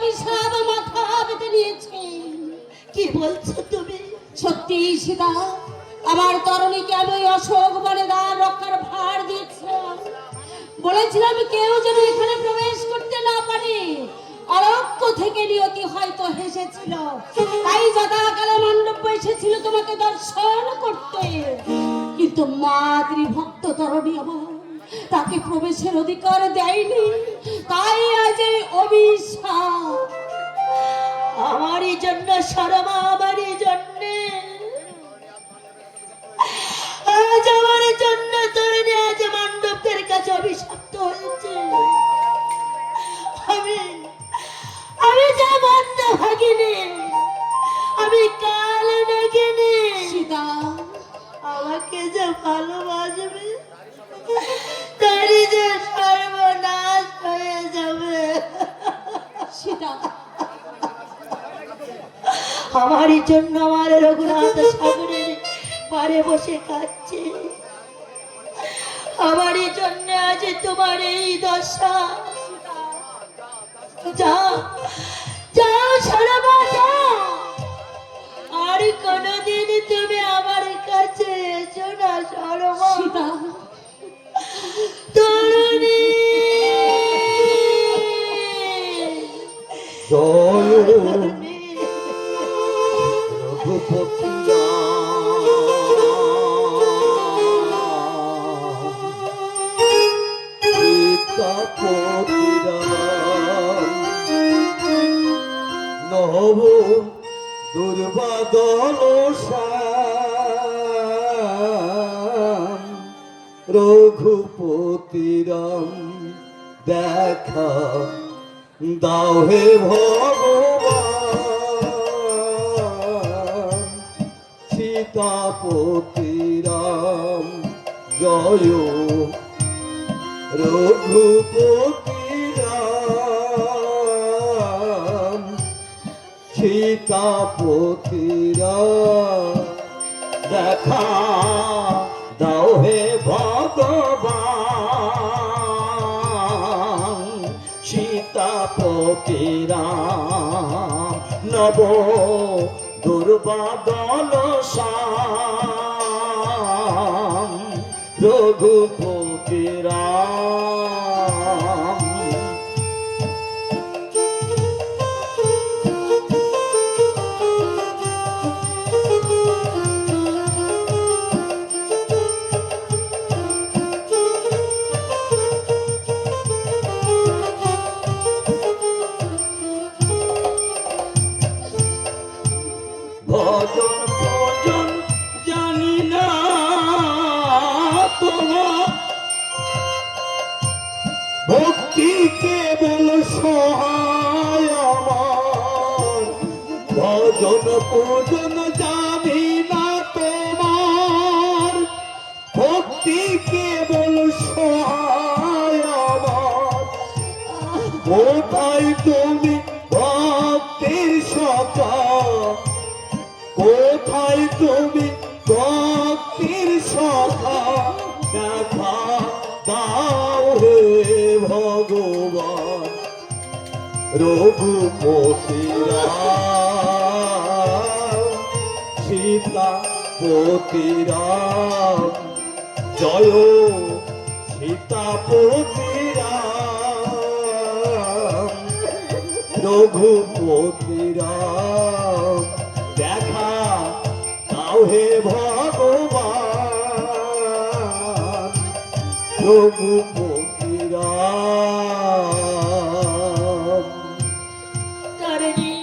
অভিশাপ মাথা পেতে নিয়েছে। কি বলছো তুমি? সত্যি সীতা, আমার তরণীকে আমি অশোক বনে দ্বার রক্ষার ভার দিয়েছিলাম। বলেছিলাম কেউ যেন এখানে প্রবেশ করতে না পারে। অরক্ষ থেকে নিয়তি হয়তো হেসেছিল, তাই যথাকালে মণ্ডপ এসেছিল তোমাকে দর্শন করতে। কিন্তু মাতৃভক্ত তরণী আমার তাকে প্রবেশের অধিকার দেয়নি, তাই আজ এই অভিশাপ। আমারই জন্য শর্মা, আমারই জন্য, আজ আমার জন্য তরুণী আজ মণ্ডপের কাছে অভিশপ্ত হয়েছে। আমি আমি যা মন্দ ভাগিনি, আমি কাল নাগিনি। সীতা, আমাকে যে ভালোবাসবে তারই যে সর্বনাশ হয়ে যাবে। সীতা, আমারই জন্য আমার রঘুনাথ সাগরের পারে বসে কাঁদছে। আমারই জন্য আজ তোমার এই দশা। যাও যাও সরবা যাও, আর কোনদিন তুমি আমার কাছে এসো না সরবা। সীতা, তরুণী জয় তরুণী রঘুপতি সীতাপতি নব দুর্বাদল শ্যাম রঘুপতি রাম দেখা দাও হে ভগবান। সীতাপতি রাম জয় রঘুপতি রাম। সীতাপতি রাম দেখা দাও হে ভগবান। সীতাপতি রাম নব দুর্বাদল শ্যাম রঘুপতি রাম। ভজন ভজন জানি না তোমার, ভক্তি কেবল সহায় আমার। ভজন ভজন জানি না তোমার, ভক্তি কেবল সহায় আমার। কোথায় তুমি ভক্তির সখা, কোথায় তুমি ভক্তির সখা। দেখা দাও হে ভগবান। রঘুপতি রাম সীতাপতি রাম জয় সীতাপতি রাম। রঘুপতি রাম দেখা দাও হে ভগবান। রঘুপতি রাম। তারিণী,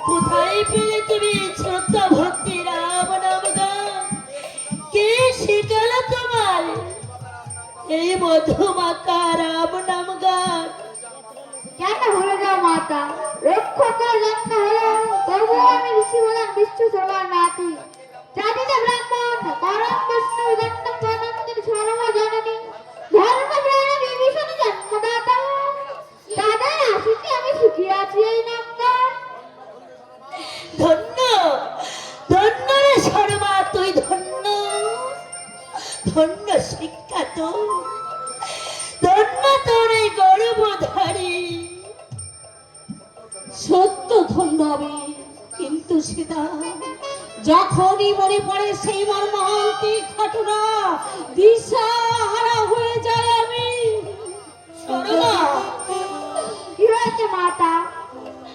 কোথায় পেলে তুমি শ্রদ্ধা ভক্তি রাম নাম গান? কে শিখালো তোমার এই মধুমাকা রাম নাম গান? কেন ভুলে যাও মাতা? রক্ষকের জন্ম হলো, তবুও আমি ঋষি বলেন বিষ্ণু সবার নাতি। জাতিতে ব্রাহ্মণ, পরম বৈষ্ণব, দণ্ড প্রণন্দির সর্ব জননী, ধর্ম প্রাণে বিভীষণ জন্মদাতা। দাদার আশিসে আমি সুখী আছি এই নাম গান। ধন্য ধন্য রে শর্মা, তুই ধন্য। ধন্য শিক্ষা তোর, ধন্য তোর এই গর্ভধারী। সীতা, যখনই মনে পড়ে সেই মর্মান্তিক ঘটনা দিশা হারা হয়ে যায় আমি। সরলা, কি হয়েছে মাতা?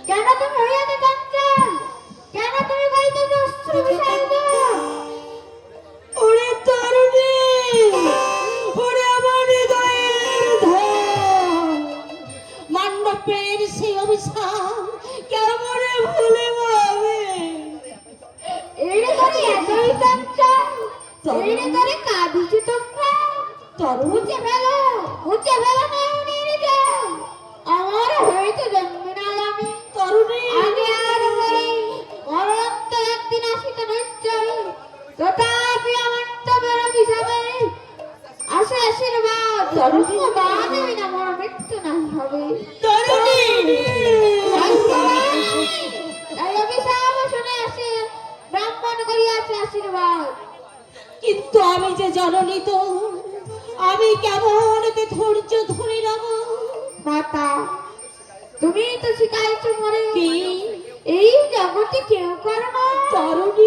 কেন তুমি হইয়াতে চঞ্চল? কেন তুমি গাইতেছ অশ্রু বিষাদ? ওরে তরুণী, ওরে আমার হৃদয়ের ধন, মণ্ডপের সেই অভিশাপ কেমনে ভুলে যাবে? এইরে করে এতই চঞ্চল, এইরে করে কাঁদিছ তোমরা? তরুণ, মুছে ফেলো নয়নের জল। আমার হইতে জন্মে নাই আমি, তরুণী, আগে আর পরে অনন্ত একদিন আসিতে নিশ্চয়। তথাপি আমার তবের অভিশাপে আসে আশীর্বাদ। তরুণী, বাদ হই না, মোর মৃত্যু নাই হবে। তরুণী, তাই অভিশাপ শুনে আসে ব্রাহ্মণ করিয়াছে আশীর্বাদ। কিন্তু আমি যে জননী, তো আমি কেমন এতে ধৈর্য ধরে রাখ? মাতা, তুমি তো শিখাইছো মরে কি এই জগতে কেউ করে না। তরুণী,